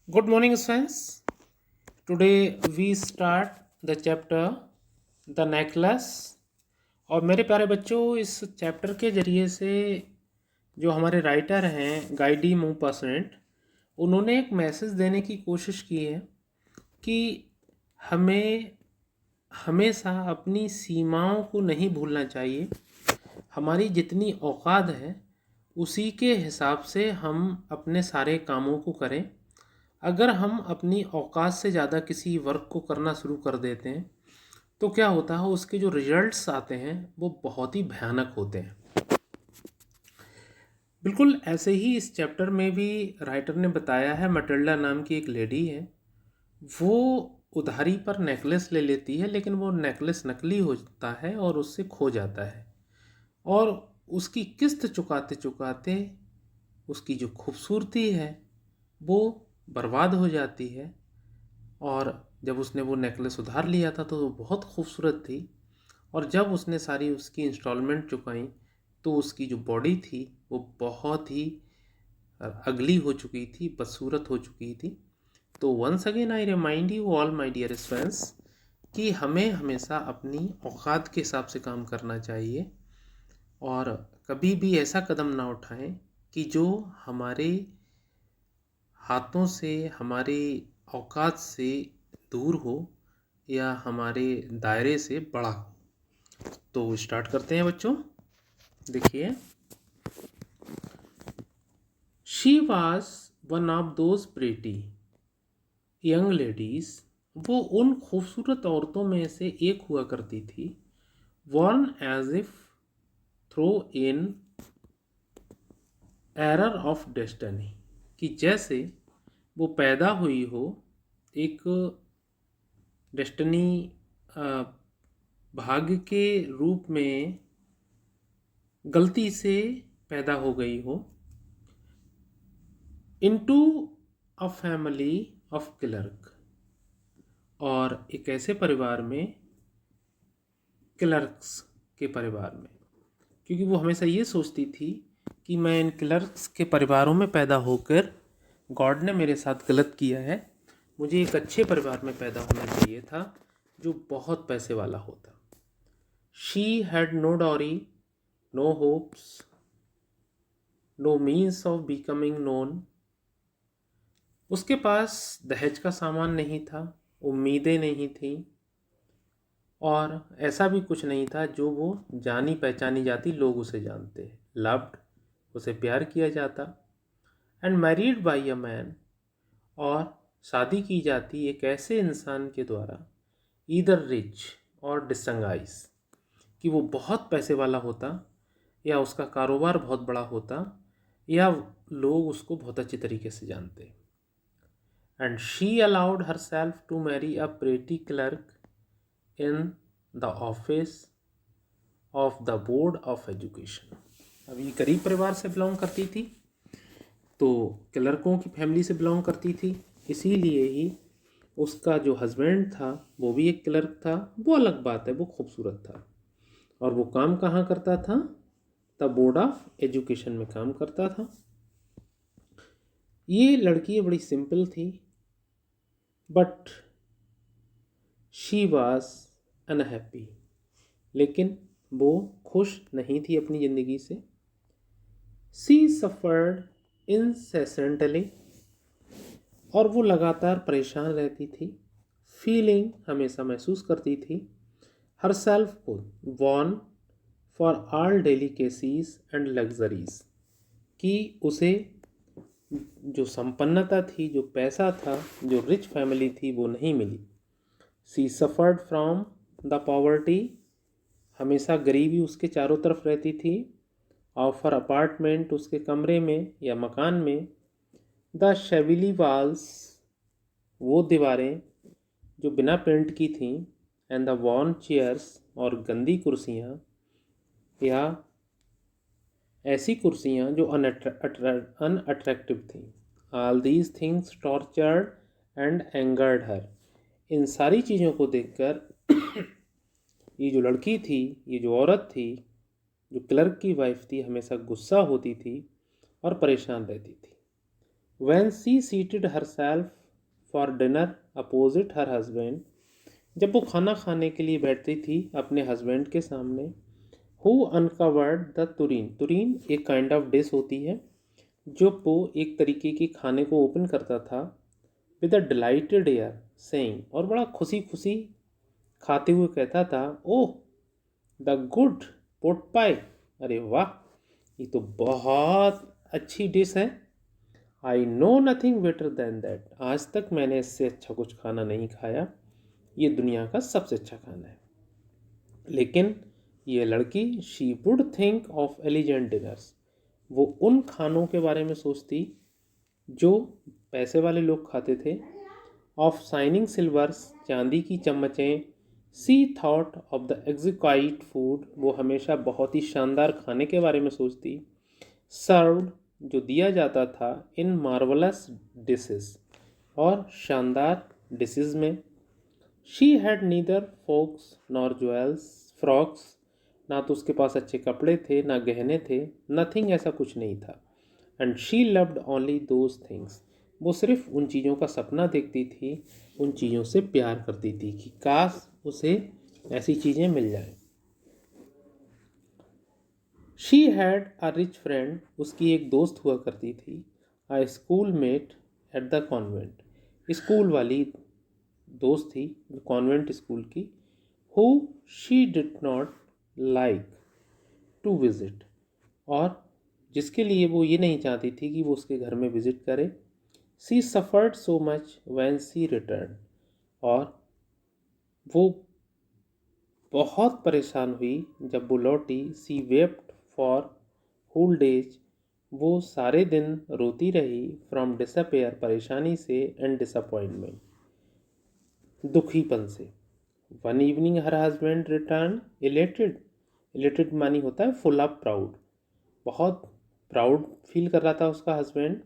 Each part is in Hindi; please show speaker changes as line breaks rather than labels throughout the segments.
Good morning, friends. Today we start the chapter The Necklace. और मेरे प्यारे बच्चों, इस चैप्टर के ज़रिए से जो हमारे राइटर हैं गाइडी मूपर्सेंट, उन्होंने एक मैसेज देने की कोशिश की है कि हमें हमेशा अपनी सीमाओं को नहीं भूलना चाहिए। हमारी जितनी औकात है उसी के हिसाब से हम अपने सारे कामों को करें। अगर हम अपनी औकात से ज़्यादा किसी वर्क को करना शुरू कर देते हैं तो क्या होता है, उसके जो रिजल्ट्स आते हैं वो बहुत ही भयानक होते हैं। बिल्कुल ऐसे ही इस चैप्टर में भी राइटर ने बताया है, मटिल्डा नाम की एक लेडी है, वो उधारी पर नेकलेस ले लेती है, लेकिन वो नेकलेस नकली होता है और उससे खो जाता है। और उसकी किस्त चुकाते चुकाते उसकी जो खूबसूरती है वो बर्बाद हो जाती है। और जब उसने वो नेकलेस उधार लिया था तो वो बहुत खूबसूरत थी, और जब उसने सारी उसकी इंस्टॉलमेंट चुकाई तो उसकी जो बॉडी थी वो बहुत ही अगली हो चुकी थी, बदसूरत हो चुकी थी। तो once again I remind you all my dear friends कि हमें हमेशा अपनी औकात के हिसाब से काम करना चाहिए, और कभी भी ऐसा कदम ना उठाएं कि जो हमारे हाथों से, हमारे औकात से दूर हो या हमारे दायरे से बड़ा हो। तो स्टार्ट करते हैं बच्चों। देखिए, she was one of those pretty young ladies, वो उन खूबसूरत औरतों में से एक हुआ करती थी, one as if through in error of destiny, कि जैसे वो पैदा हुई हो एक डेस्टिनी, भाग्य के रूप में गलती से पैदा हो गई हो, into a family of clerk, और एक ऐसे परिवार में, क्लर्क्स के परिवार में, क्योंकि वो हमेशा ये सोचती थी कि मैं इन क्लर्क्स के परिवारों में पैदा होकर गॉड ने मेरे साथ गलत किया है, मुझे एक अच्छे परिवार में पैदा होना चाहिए था जो बहुत पैसे वाला होता। She had no dowry, no hopes, no means of becoming known. उसके पास दहेज का सामान नहीं था, उम्मीदें नहीं थी, और ऐसा भी कुछ नहीं था जो वो जानी पहचानी जाती, लोग उसे जानते, लव्ड, उसे प्यार किया जाता, and married by a man, और शादी की जाती एक ऐसे इंसान के द्वारा, ईदर रिच और डिसंगाइज, कि वो बहुत पैसे वाला होता या उसका कारोबार बहुत बड़ा होता या लोग उसको बहुत अच्छे तरीके से जानते। And she allowed herself to marry a pretty clerk in the office of the board of education. अब ये गरीब परिवार से बिलोंग करती थी, तो क्लर्कों की फैमिली से बिलोंग करती थी, इसीलिए ही उसका जो हस्बैंड था वो भी एक क्लर्क था। वो अलग बात है, वो खूबसूरत था, और वो काम कहाँ करता था? द बोर्ड ऑफ एजुकेशन में काम करता था। ये लड़की बड़ी सिंपल थी, बट शी वाज अनहैप्पी, लेकिन वो खुश नहीं थी अपनी ज़िंदगी से। सी सफ़र्ड इंसेसेंटली, और वो लगातार परेशान रहती थी। फीलिंग, हमेशा महसूस करती थी, हर सेल्फ को वॉन for all delicacies and luxuries, कि उसे जो संपन्नता थी, जो पैसा था, जो रिच फैमिली थी, वो नहीं मिली। सी सफ़र्ड फ्रॉम द पॉवर्टी, हमेशा गरीबी उसके चारों तरफ रहती थी। ऑफर अपार्टमेंट, उसके कमरे में या मकान में, द शेविली वॉल्स, वो दीवारें जो बिना पेंट की थीं, एंड द वॉर्न चेयर्स, और गंदी कुर्सियाँ या ऐसी कुर्सियाँ जो अनअट्रैक्टिव थीं। All these things tortured and angered her, इन सारी चीज़ों को देखकर ये जो लड़की थी, ये जो औरत थी, जो क्लर्क की वाइफ थी, हमेशा गुस्सा होती थी और परेशान रहती थी। When she seated herself for dinner opposite her husband, जब वो खाना खाने के लिए बैठती थी अपने हस्बैंड के सामने, who uncovered the तुरीन, तुरीन एक काइंड ऑफ डिश होती है जो वो एक तरीके के खाने को ओपन करता था, with a dilated air saying, और बड़ा खुशी खुशी खाते हुए कहता था, ओह द गुड पोट पाई, अरे वाह ये तो बहुत अच्छी डिश है। I know nothing better than that, आज तक मैंने इससे अच्छा कुछ खाना नहीं खाया, ये दुनिया का सबसे अच्छा खाना है। लेकिन ये लड़की she would think of एलिजेंट dinners, वो उन खानों के बारे में सोचती जो पैसे वाले लोग खाते थे, ऑफ शाइनिंग सिल्वर्स, चांदी की चम्मचें, सी थॉट ऑफ द एग्जिक्वाइट फूड, वो हमेशा बहुत ही शानदार खाने के बारे में सोचती, सर्व्ड जो दिया जाता था, इन मार्वलस डिशेस, और शानदार डिशेस में। She had neither frocks nor jewels frocks, ना तो उसके पास अच्छे कपड़े थे ना गहने थे, नथिंग, ऐसा कुछ नहीं था। And she loved only those things, वो सिर्फ उन चीज़ों का सपना देखती थी, उन चीज़ों से प्यार करती थी कि काश उसे ऐसी चीज़ें मिल जाएं। She had a rich friend, उसकी एक दोस्त हुआ करती थी, a schoolmate at the convent, school वाली दोस्त थी कॉन्वेंट स्कूल की, who she did not like to visit, और जिसके लिए वो ये नहीं चाहती थी कि वो उसके घर में विजिट करे। She suffered so much when she return, और वो बहुत परेशान हुई जब वो लौटी। She wept for whole days, वो सारे दिन रोती रही, फ्रॉम डिसअपेयर, परेशानी से, एंड डिसअपॉइंटमेंट, दुखीपन से। One evening her husband return elated, elated मानी होता है फुल ऑफ प्राउड, बहुत प्राउड फील कर रहा था उसका husband,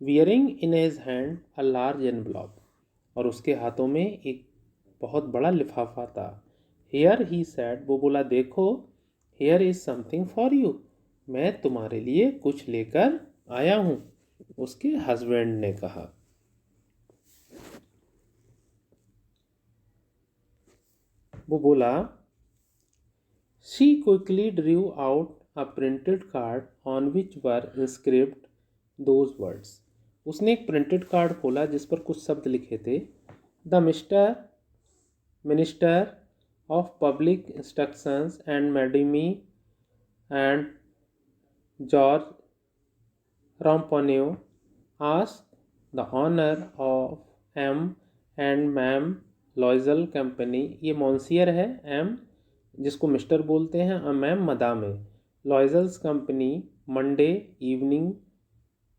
wearing in his hand a large envelope, और उसके हाथों में एक बहुत बड़ा लिफाफा था। हेयर ही सैड, वो बोला देखो, here is something for you, मैं तुम्हारे लिए कुछ लेकर आया हूँ, उसके हस्बैंड ने कहा। वो बोला, she quickly drew out a printed card on which were inscribed those words, उसने एक प्रिंटेड कार्ड खोला जिस पर कुछ शब्द लिखे थे, the mister minister of public instructions and madame and George Ramponneau ask the honour of M and ma'am Loisel company, ये मॉन्सियर है, एम जिसको मिस्टर बोलते हैं, मैम मदाम है, लॉयजल्स company, Monday evening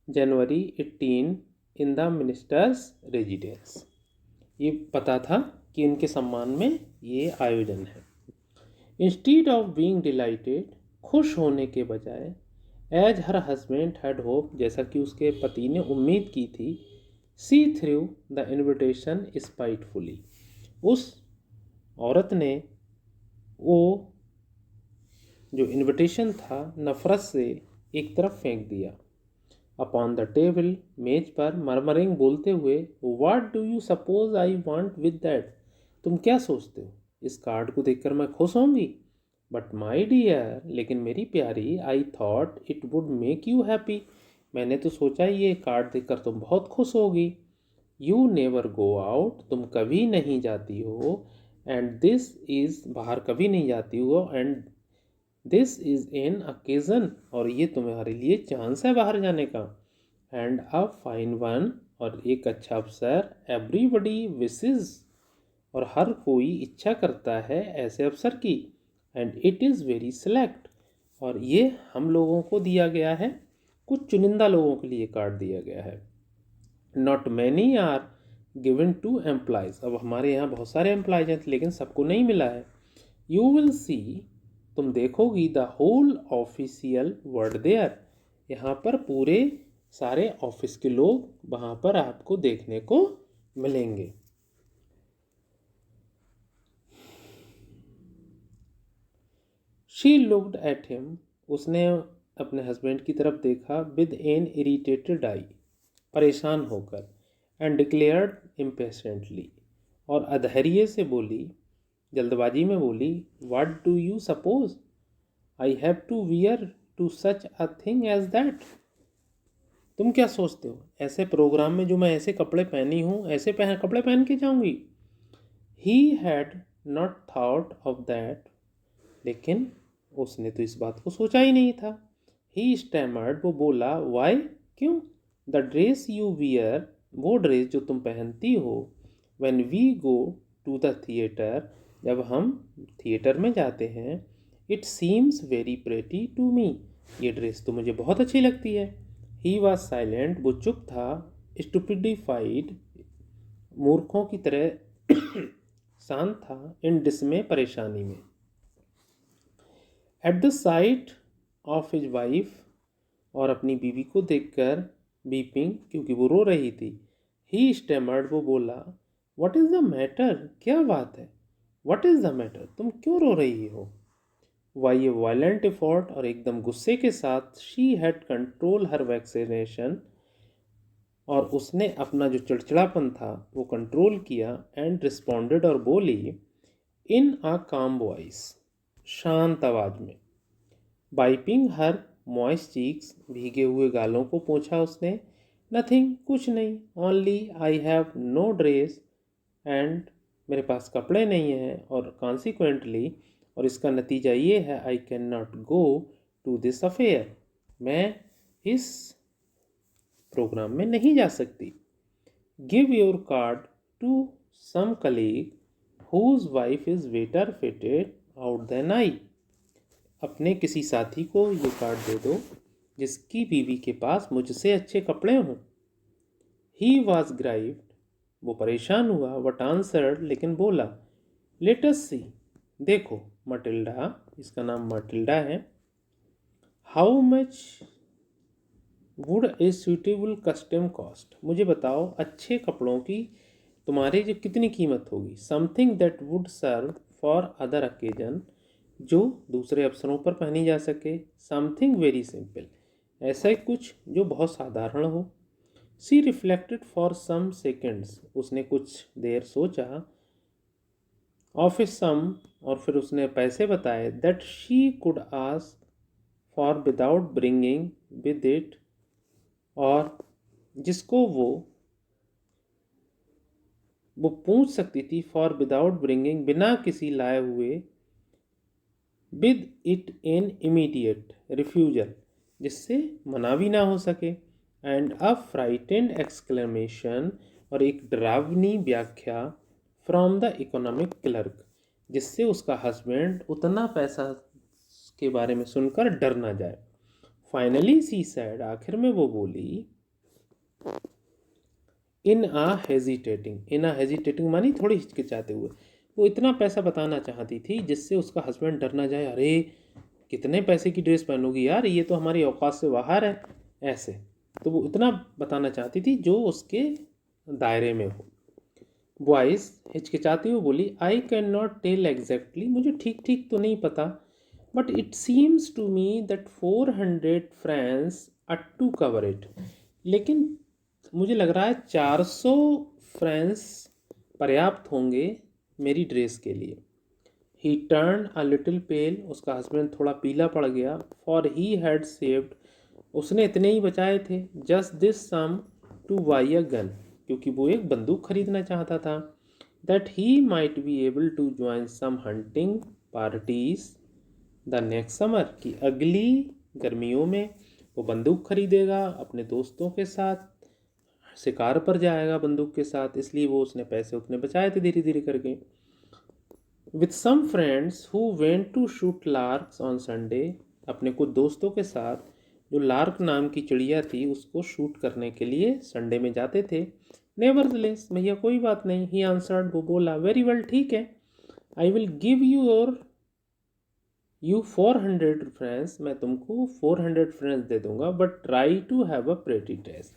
January 18 in the ministers residence, ये पता था कि इनके सम्मान में ये आयोजन है। इंस्टीड ऑफ बीइंग डिलाइटेड, खुश होने के बजाय, as her husband had hoped, जैसा कि उसके पति ने उम्मीद की थी, she threw the invitation spitefully, उस औरत ने वो जो इन्विटेशन था नफरत से एक तरफ फेंक दिया। अपॉन द टेबल, मेज पर, मरमरिंग, बोलते हुए, what do you suppose I want with that, तुम क्या सोचते हो इस कार्ड को देखकर मैं खुश होंगी। बट माई डियर, लेकिन मेरी प्यारी, I thought it would make you happy, मैंने तो सोचा ये कार्ड देखकर तुम बहुत खुश होगी। यू नेवर गो आउट, तुम कभी नहीं जाती हो, एंड दिस इज, बाहर कभी नहीं जाती हो, and this is an occasion, और ये तुम्हारे लिए चांस है बाहर जाने का, एंड अ फाइन वन, और एक अच्छा अवसर, एवरीबडी विशेज, और हर कोई इच्छा करता है ऐसे अवसर की, and it is very select, और ये हम लोगों को दिया गया है, कुछ चुनिंदा लोगों के लिए कार्ड दिया गया है। Not many are given to employees, अब हमारे यहाँ बहुत सारे एम्प्लॉयज हैं लेकिन सबको नहीं मिला है। यू विल सी, तुम देखोगी, the whole official word there, यहाँ पर पूरे सारे ऑफिस के लोग वहाँ पर आपको देखने को मिलेंगे। शी लुक्ड एट हिम, उसने अपने हस्बैंड की तरफ देखा, विद एन इरिटेटेड आई, परेशान होकर, एंड डिक्लेयर्ड इम्पेशेंटली, और अधैर्य से बोली, जल्दबाजी में बोली, what do you suppose I have to wear to such a thing as that. तुम क्या सोचते हो, ऐसे प्रोग्राम में जो मैं ऐसे कपड़े पहनी हूँ, ऐसे कपड़े पहन के जाऊंगी। He had not thought of that, लेकिन उसने तो इस बात को सोचा ही नहीं था। ही स्टैमर्ड, वो बोला, वाई, क्यों, द ड्रेस यू वियर, वो ड्रेस जो तुम पहनती हो, when we go to the theatre, जब हम थिएटर में जाते हैं, it seems very pretty to me, ये ड्रेस तो मुझे बहुत अच्छी लगती है। ही वॉज साइलेंट, वो चुप था, स्टूपिडिफाइड, मूर्खों की तरह शांत था, इन डिसमे, परेशानी में। At the site of his wife, और अपनी बीवी को देखकर, बीपिंग, क्योंकि वो रो रही थी, ही स्टैमर्ड, वो बोला, व्हाट इज़ द मैटर, क्या बात है, व्हाट इज़ द मैटर, तुम क्यों रो रही हो। वाई ए वायलेंट एफर्ट, और एकदम गुस्से के साथ, she had control her vaccination, और उसने अपना जो चिड़चिड़ापन था वो कंट्रोल किया, एंड रिस्पॉन्डेड, और बोली, इन अ काम वॉइस, शांत आवाज में, वाइपिंग हर मॉइस्ट चीक्स, भीगे हुए गालों को पोंछा उसने, नथिंग, कुछ नहीं, only I have no dress, and मेरे पास कपड़े नहीं हैं, और कॉन्सिक्वेंटली, और इसका नतीजा ये है, I can not go to this affair, मैं इस प्रोग्राम में नहीं जा सकती। Give your card to some colleague whose wife is better fitted out than I, अपने किसी साथी को ये कार्ड दे दो जिसकी बीवी के पास मुझसे अच्छे कपड़े हों। ही वॉज ग्राइव्ड, वो परेशान हुआ, वट आंसर्ड, लेकिन बोला, लेट अस सी, देखो मटिल्डा, इसका नाम मटिल्डा है, how much would a suitable custom cost, मुझे बताओ अच्छे कपड़ों की तुम्हारी जो कितनी कीमत होगी। Something that would serve for other occasion, जो दूसरे अवसरों पर पहनी जा सके। समथिंग वेरी सिंपल, ऐसा ही कुछ जो बहुत साधारण हो। सी रिफ्लेक्टेड फॉर सम सेकेंड्स, उसने कुछ देर सोचा, ऑफ ए सम, और फिर उसने पैसे बताए, that she could ask for without bringing with it, और जिसको वो पूछ सकती थी, फॉर विदाउट ब्रिंगिंग, बिना किसी लाए हुए, with it in immediate refusal, जिससे मना भी ना हो सके, एंड अ फ्राइटेंड एक्सक्लेमेशन, और एक डरावनी व्याख्या, फ्रॉम द इकोनॉमिक क्लर्क, जिससे उसका हस्बैंड उतना पैसा के बारे में सुनकर डर ना जाए। फाइनली सी सैड, आखिर में वो बोली, इन आ हेजिटेटिंग मानी थोड़ी हिचकिचाते हुए, वो इतना पैसा बताना चाहती थी जिससे उसका हस्बैंड डर ना जाए, अरे कितने पैसे की ड्रेस पहनोगी यार, ये तो हमारी औकात से बाहर है, ऐसे। तो वो इतना बताना चाहती थी जो उसके दायरे में हो। वॉइस हिचकिचाती हुई बोली, I can not tell exactly, मुझे ठीक ठीक तो नहीं पता, but it seems to me that 400 friends are to cover it, लेकिन मुझे लग रहा है 400 फ्रेंड्स पर्याप्त होंगे मेरी ड्रेस के लिए। ही टर्न अ लिटिल पेल, उसका हस्बैंड थोड़ा पीला पड़ गया, फॉर ही हैड सेव्ड, उसने इतने ही बचाए थे, just this sum to buy a gun, क्योंकि वो एक बंदूक खरीदना चाहता था, that he might be able to join some hunting parties the next summer, कि अगली गर्मियों में वो बंदूक खरीदेगा, अपने दोस्तों के साथ शिकार पर जाएगा बंदूक के साथ, इसलिए वो उसने पैसे उतने बचाए थे धीरे धीरे करके। With some friends who went to shoot larks on Sunday, अपने कुछ दोस्तों के साथ जो लार्क नाम की चिड़िया थी उसको शूट करने के लिए संडे में जाते थे। नेवरदलेस, भैया कोई बात नहीं, ही आंसर्ड, वो बोला, वेरी वेल, ठीक है, I will give you 400 friends, मैं तुमको 400 फ्रेंड्स दे दूंगा, but try to have a pretty dress,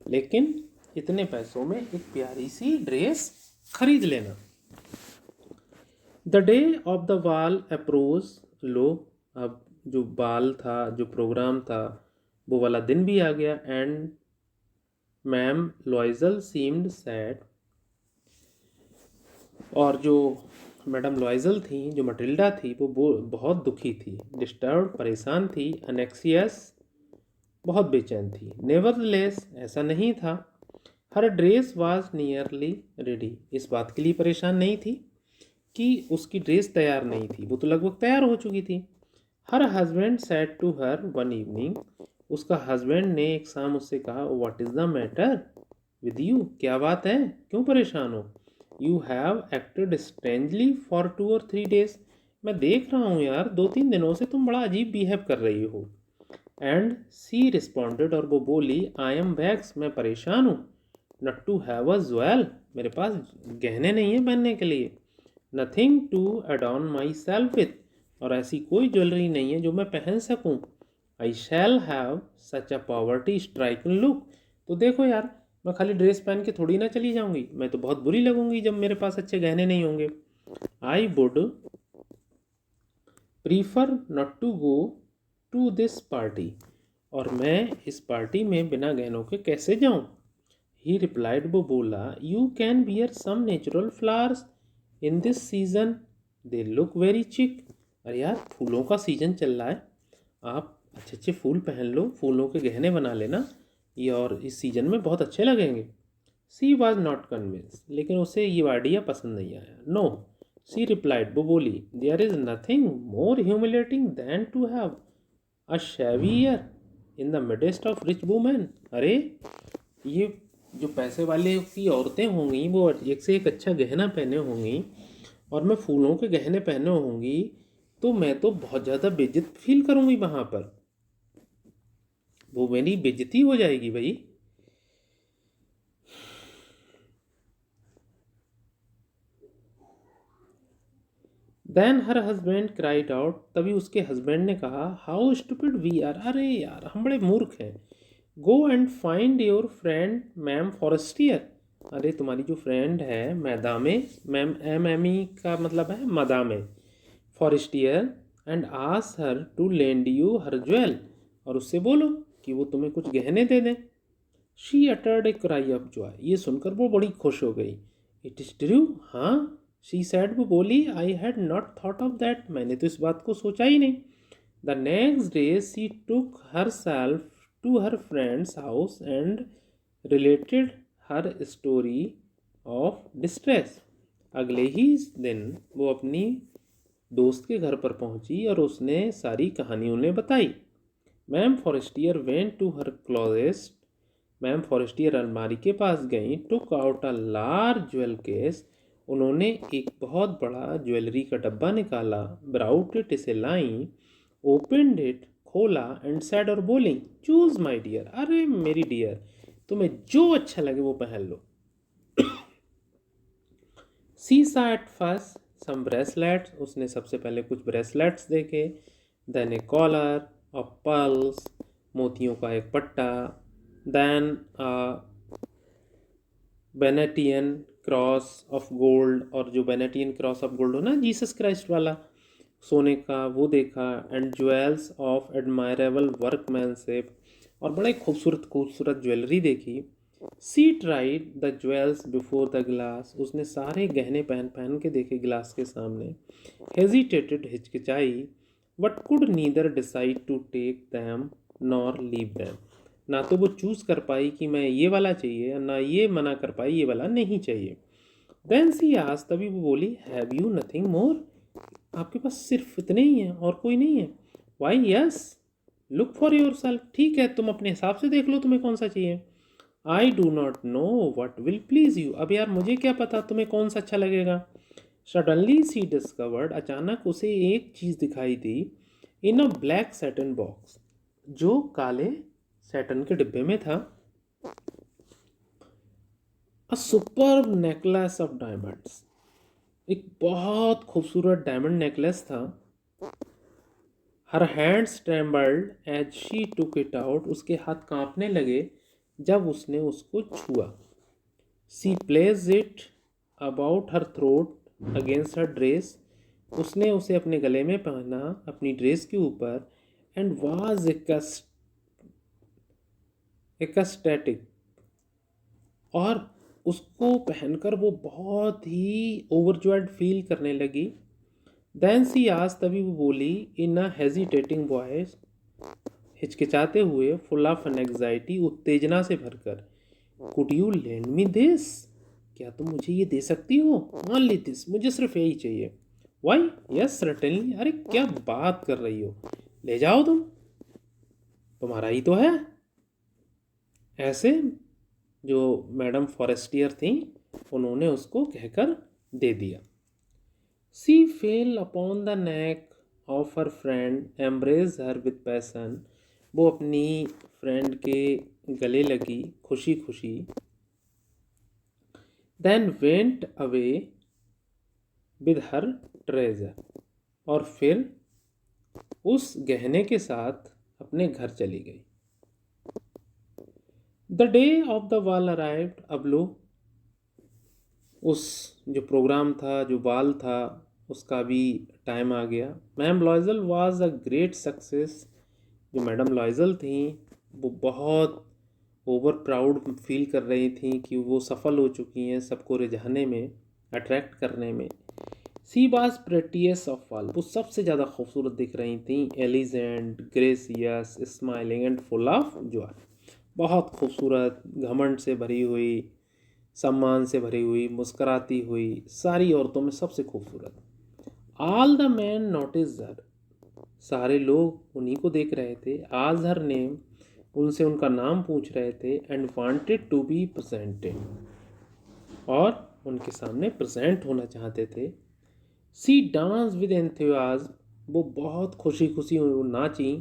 लेकिन इतने पैसों में एक प्यारी सी ड्रेस खरीद लेना। द डे ऑफ द बाल अप्रोच, लो अब जो बाल था, जो प्रोग्राम था, वो वाला दिन भी आ गया, एंड मैम लॉइजल सीम्ड सैड, और जो मैडम लॉइजल थी, जो मटिल्डा थी, वो बहुत दुखी थी, डिस्टर्ब परेशान थी, अनेक्सियस बहुत बेचैन थी। नेवरदलेस ऐसा नहीं था। हर ड्रेस वाज नियरली रेडी, इस बात के लिए परेशान नहीं थी कि उसकी ड्रेस तैयार नहीं थी, वो तो लगभग तैयार हो चुकी थी। Her husband said to her one evening, उसका हस्बैंड ने एक शाम उससे कहा, what is the matter with you, क्या बात है, क्यों परेशान हो। You have acted strangely for 2 और 3 डेज, मैं देख रहा हूँ यार 2-3 दिनों से तुम बड़ा अजीब बिहेव कर रही हो। एंड सी रिस्पॉन्डेड, और वो बोली, आई एम वैक्स, मैं परेशान हूँ। Not to have a jewel, मेरे पास गहने नहीं है पहनने के लिए। Nothing to adorn myself with, और ऐसी कोई ज्वेलरी नहीं है जो मैं पहन सकूं। I shall have such a poverty striking look, तो देखो यार, मैं खाली ड्रेस पहन के थोड़ी ना चली जाऊंगी, मैं तो बहुत बुरी लगूंगी जब मेरे पास अच्छे गहने नहीं होंगे। I would prefer not to go to this party, और मैं इस पार्टी में बिना गहनों के कैसे जाऊं। ही रिप्लाइड, वो बोला, you can wear some natural flowers in this season, they look very chic. अरे यार, फूलों का सीजन चल रहा है, आप अच्छे अच्छे फूल पहन लो, फूलों के गहने बना लेना, ये और इस सीजन में बहुत अच्छे लगेंगे। सी वॉज नॉट कन्विंस, लेकिन उसे ये आइडिया पसंद नहीं आया। नो, सी रिप्लाइड, वो बोली, there is nothing more humiliating than to have a shabbier in the midst of rich women. अरे, ये जो पैसे वाले की औरतें होंगी वो एक से एक अच्छा गहना पहने होंगी, और मैं फूलों के गहने पहने होंगी, तो मैं तो बहुत ज़्यादा बेइज्जत फील करूंगी वहाँ पर, वो मेरी बेइज्जती हो जाएगी भाई। Then her husband cried out, तभी उसके हस्बैंड ने कहा, हाउ स्टूपिड वी आर, अरे यार हम बड़े मूर्ख हैं। Go and find your friend ma'am Forestier, अरे तुम्हारी जो फ्रेंड है madame, ma'am M M E का मतलब है madame, Forestier, and ask her to lend you her jewel, और उससे बोलो कि वो तुम्हें कुछ गहने दे दें। She uttered a cry of joy, ये सुनकर वो बड़ी खुश हो गई। इट इज़ ट्रू, हाँ, शी सैड, वो बोली, I had not thought of that, मैंने तो इस बात को सोचा ही नहीं। The next day she took herself to her friend's house and related her story of distress, अगले ही दिन वो अपनी दोस्त के घर पर पहुंची और उसने सारी कहानी उन्हें बताई। मैम Forestier went to her closest, मैम फॉरेस्टियर अलमारी के पास गई, took out a large jewel case, उन्होंने एक बहुत बड़ा ज्वेलरी का डब्बा निकाला, ब्राउट इट, इसे लाई, ओपनड इट, खोला, एंड सेड, और बोली, चूज माई डियर, अरे मेरी डियर, तुम्हें जो अच्छा लगे वो पहन लो। सी सा एट फर्स्ट सम ब्रेसलेट्स, उसने सबसे पहले कुछ ब्रेसलेट्स देखे, then a collar of pearls, मोतियों का एक पट्टा, then Venetian cross of gold, और जो बेनेटियन क्रॉस ऑफ गोल्ड हो ना, जीसस क्राइस्ट वाला सोने का, वो देखा, and jewels of admirable workmanship, और बड़े खूबसूरत खूबसूरत ज्वेलरी देखी। She tried the jewels before the glass, उसने सारे गहने पहन पहन के देखे ग्लास के सामने। हेजिटेटेड, हिचकिचाई, but could neither decide to take them nor leave them, ना तो वो चूज़ कर पाई कि मैं ये वाला चाहिए, ना ये मना कर पाई ये वाला नहीं चाहिए। देन सी आस्क्ड, तभी वो बोली, हैव यू नथिंग मोर, आपके पास सिर्फ इतने ही हैं और कोई नहीं है। Why yes, look for yourself, ठीक है तुम अपने हिसाब से देख लो तुम्हें कौन सा चाहिए। I do not know what will please you, अब यार मुझे क्या पता तुम्हें कौन सा अच्छा लगेगा। सडनली सी डिस्कवर्ड, अचानक उसे एक चीज़ दिखाई दी, in a black satin box, जो काले सैटन के डिब्बे में था, a super necklace of diamonds, एक बहुत खूबसूरत डायमंड नेकलेस था। Her hands trembled as she took it out, उसके हाथ कांपने लगे जब उसने उसको छुआ। She place it about her throat against her dress, उसने उसे अपने गले में पहना अपनी ड्रेस के ऊपर, एंड वाज एक्सटैटिक, और उसको पहनकर वो बहुत ही ओवरजॉयड फील करने लगी। देन सी आज, तभी वो बोली इन अ हेजिटेटिंग वॉइस, हिचकिचाते हुए, फुल ऑफ एन एग्जाइटी, उत्तेजना से भरकर, could you lend me this, क्या तुम मुझे ये दे सकती हो? ओनली दिस, मुझे सिर्फ यही चाहिए। वाई, यस सर्टेनली, अरे क्या बात कर रही हो, ले जाओ तुम, तुम्हारा ही तो है। ऐसे जो मैडम फॉरेस्टियर थी उन्होंने उसको कहकर दे दिया। She fell upon the neck of her friend, embrace her with passion, वो अपनी फ्रेंड के गले लगी खुशी खुशी। Then went away with her treasure, और फिर उस गहने के साथ अपने घर चली गई। The day of the ball arrived, अब लो उस जो प्रोग्राम था, जो बाल था, उसका भी टाइम आ गया। Ma'am लॉयजल was a great success, जो मैडम लॉयजल थी वो बहुत ओवर प्राउड फील कर रही थी कि वो सफल हो चुकी हैं सबको रिझाने में, अट्रैक्ट करने में। सी वाज प्रेटियस ऑफ ऑल, वो सबसे ज़्यादा खूबसूरत दिख रही थी। एलिजेंट, gracious, smiling and full of Joy, बहुत खूबसूरत, घमंड से भरी हुई, सम्मान से भरी हुई, मुस्कराती हुई, सारी औरतों में सबसे खूबसूरत। ऑल द मैन नोटिस हर, सारे लोग उन्हीं को देख रहे थे। आज हर नेम, उनसे उनका नाम पूछ रहे थे। And wanted to be presented, और उनके सामने प्रेजेंट होना चाहते थे। सी डांस विद एंथुसियाज्म, वो बहुत खुशी खुशी नाची।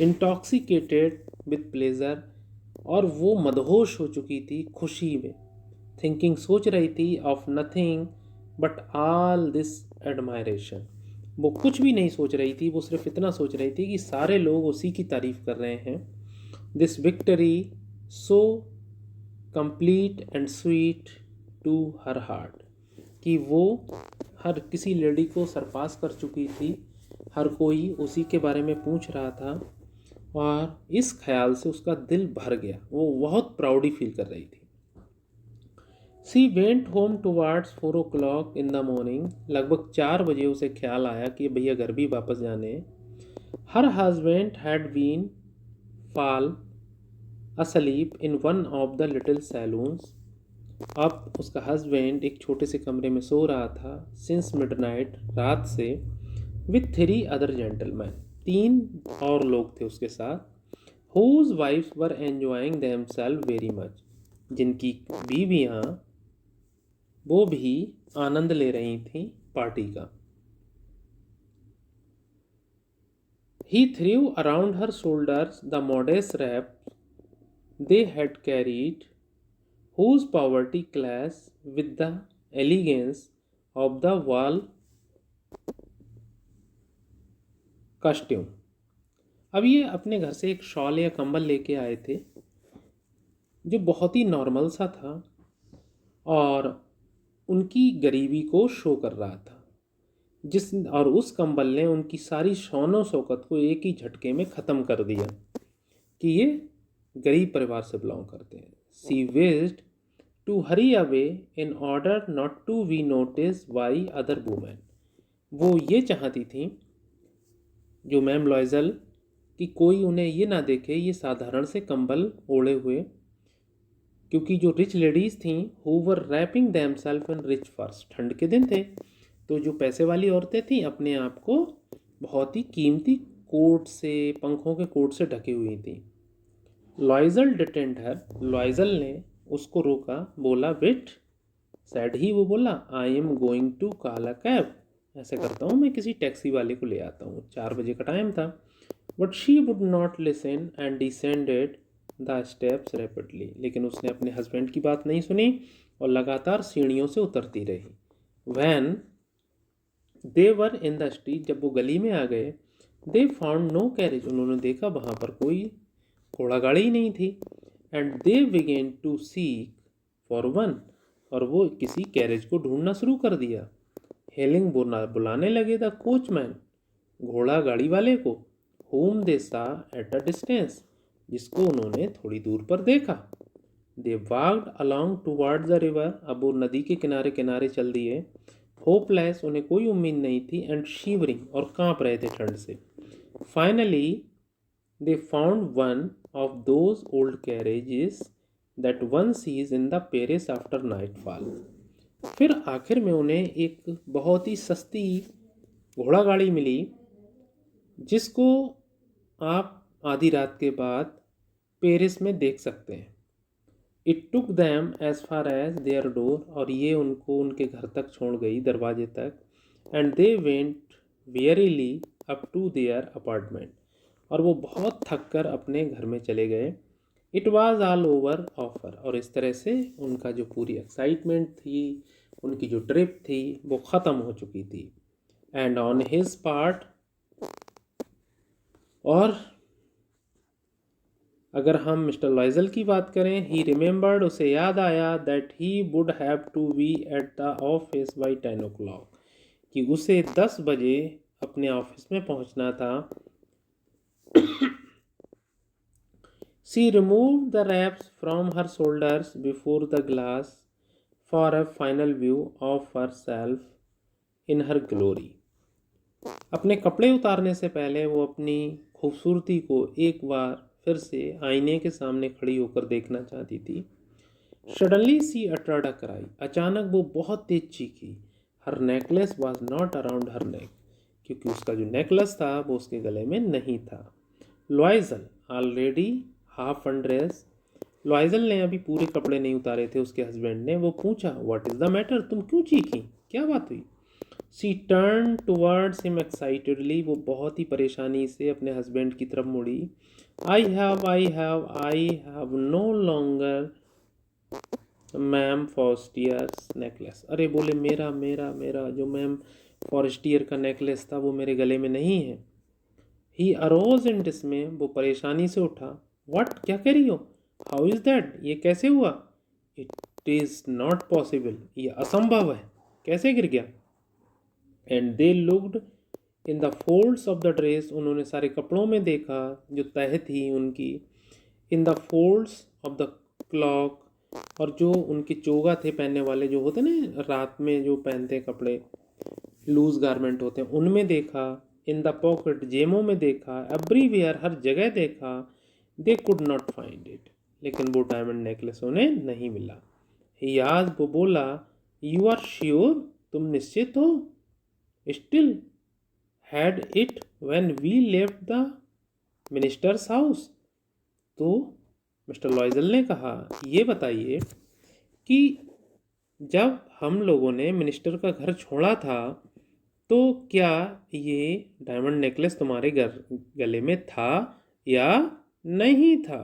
इंटॉक्सिकेटेड विद प्लेजर, और वो मदहोश हो चुकी थी खुशी में। थिंकिंग, सोच रही थी, of nothing but all this admiration, वो कुछ भी नहीं सोच रही थी, वो सिर्फ इतना सोच रही थी कि सारे लोग उसी की तारीफ कर रहे हैं। This victory so complete and sweet to her heart, कि वो हर किसी लेडी को सरपास कर चुकी थी, हर कोई उसी के बारे में पूछ रहा था, और इस ख्याल से उसका दिल भर गया, वो बहुत प्राउडी फील कर रही थी। She went home towards 4 o'clock in the morning, लगभग 4 बजे उसे ख्याल आया कि भैया घर भी वापस जाने। Her husband had been fall asleep in one of the little salons, अब उसका हस्बैंड एक छोटे से कमरे में सो रहा था, सिंस मिडनाइट, रात से, विथ 3 अदर जेंटलमैन, 3 और लोग थे उसके साथ, whose wives were enjoying themselves very much, जिनकी बीवियाँ वो भी आनंद ले रही थी पार्टी का। He threw around her shoulders the modest wrap they had carried, whose poverty clashed with the elegance of the wall costume। अब ये अपने घर से एक शॉल या कंबल लेके आए थे जो बहुत ही नॉर्मल सा था, और उनकी गरीबी को शो कर रहा था, और उस कंबल ने उनकी सारी शौनो शौकत को एक ही झटके में ख़त्म कर दिया कि ये गरीब परिवार से बिलोंग करते हैं। She wished to hurry away in order not to be notice by other women, वो ये चाहती थी, जो मैम लॉयजल, कि कोई उन्हें ये ना देखे ये साधारण से कंबल ओढ़े हुए, क्योंकि जो रिच लेडीज़ थीं who were wrapping themselves in rich furs, ठंड के दिन थे, तो जो पैसे वाली औरतें थीं अपने आप को बहुत ही कीमती कोट से, पंखों के कोट से ढकी हुई थी। लॉयजल डिटेंड हर, लॉयजल ने उसको रोका, बोला विट, सैड ही, वो बोला, I am going to call a cab, ऐसे करता हूँ मैं किसी टैक्सी वाले को ले आता हूँ, 4 बजे का टाइम था। But she would not listen and descended the steps rapidly, लेकिन उसने अपने हस्बैंड की बात नहीं सुनी और लगातार सीढ़ियों से उतरती रही। When they were in the street, जब वो गली में आ गए, दे फाउंड नो कैरेज, उन्होंने देखा वहाँ पर कोई घोड़ा गाड़ी ही नहीं थी। And they began to seek for one, और वो किसी कैरेज को ढूंढना शुरू कर दिया। हेलिंग बुलाने लगे द कोचमैन, घोड़ा गाड़ी वाले को, होम दे सा एट अ डिस्टेंस, जिसको उन्होंने थोड़ी दूर पर देखा। They walked along toward the river, अब वो नदी के किनारे किनारे चल दिए। होपलेस, उन्हें कोई उम्मीद नहीं थी, एंड शिवरिंग, और कांप रहे थे ठंड से। Finally they found one of those old carriages that one seize in the Paris after nightfall. फिर आखिर में उन्हें एक बहुत ही सस्ती घोड़ा गाड़ी मिली जिसको आप आधी रात के बाद पेरिस में देख सकते हैं। It took them as far as their door, और ये उनको उनके घर तक छोड़ गई, दरवाजे तक। And they went wearily up to their apartment, और वो बहुत थक कर अपने घर में चले गए। It was all over offer, और इस तरह से उनका जो पूरी एक्साइटमेंट थी, उनकी जो ट्रिप थी, वो ख़त्म हो चुकी थी। एंड ऑन हिज पार्ट, और अगर हम मिस्टर लॉयजल की बात करें, ही रिमेंबर्ड, उसे याद आया, that he would have to be at the office by 10 o'clock, कि उसे 10 बजे अपने ऑफिस में पहुंचना था। She removed the wraps from her shoulders before the glass for a final view of herself in her glory. अपने कपड़े उतारने से पहले वो अपनी खूबसूरती को एक बार फिर से आईने के सामने खड़ी होकर देखना चाहती थी। Suddenly she uttered a cry, अचानक वो बहुत तेज चीखी। Her necklace was not around her neck, क्योंकि उसका जो नेकलेस था वो उसके गले में नहीं था। लॉयजल ऑलरेडी हाफ अनड्रेस, लॉयजल ने अभी पूरे कपड़े नहीं उतारे थे उसके हस्बैंड ने। वो पूछा, व्हाट इज़ द मैटर, तुम क्यों चीखी, क्या बात हुई? She turn towards him excitedly, वो बहुत ही परेशानी से अपने हस्बैंड की तरफ मुड़ी। I have no longer ma'am Forestier's necklace, अरे बोले मेरा मेरा मेरा जो मैम फॉरेस्टियर का नेकलेस था वो मेरे गले में नहीं है। ही अरोज इन डिस्मे, वो परेशानी से उठा। व्हाट, क्या कह रही हो? हाउ इज़ दैट, ये कैसे हुआ? इट इज़ नॉट पॉसिबल, ये असंभव है, कैसे गिर गया? And they looked in the folds of the dress, उन्होंने सारे कपड़ों में देखा जो तह थी उनकी। In the folds of the clock, और जो उनके चोगा थे पहनने वाले, जो होते ना रात में जो पहनते हैं कपड़े, लूज गारमेंट होते हैं, उनमें देखा। इन द पॉकेट, जेबों में देखा। एवरीवेयर, हर जगह देखा। They could not find it, लेकिन वो डायमंड नेकलेस उन्हें नहीं मिला। ही आज, वो बोला, यू आर श्योर, तुम निश्चित हो? Still had it when we left the minister's house. तो मिस्टर लॉयजल ने कहा, ये बताइए कि जब हम लोगों ने मिनिस्टर का घर छोड़ा था तो क्या ये डायमंड नेकलेस तुम्हारे गले में था या नहीं था?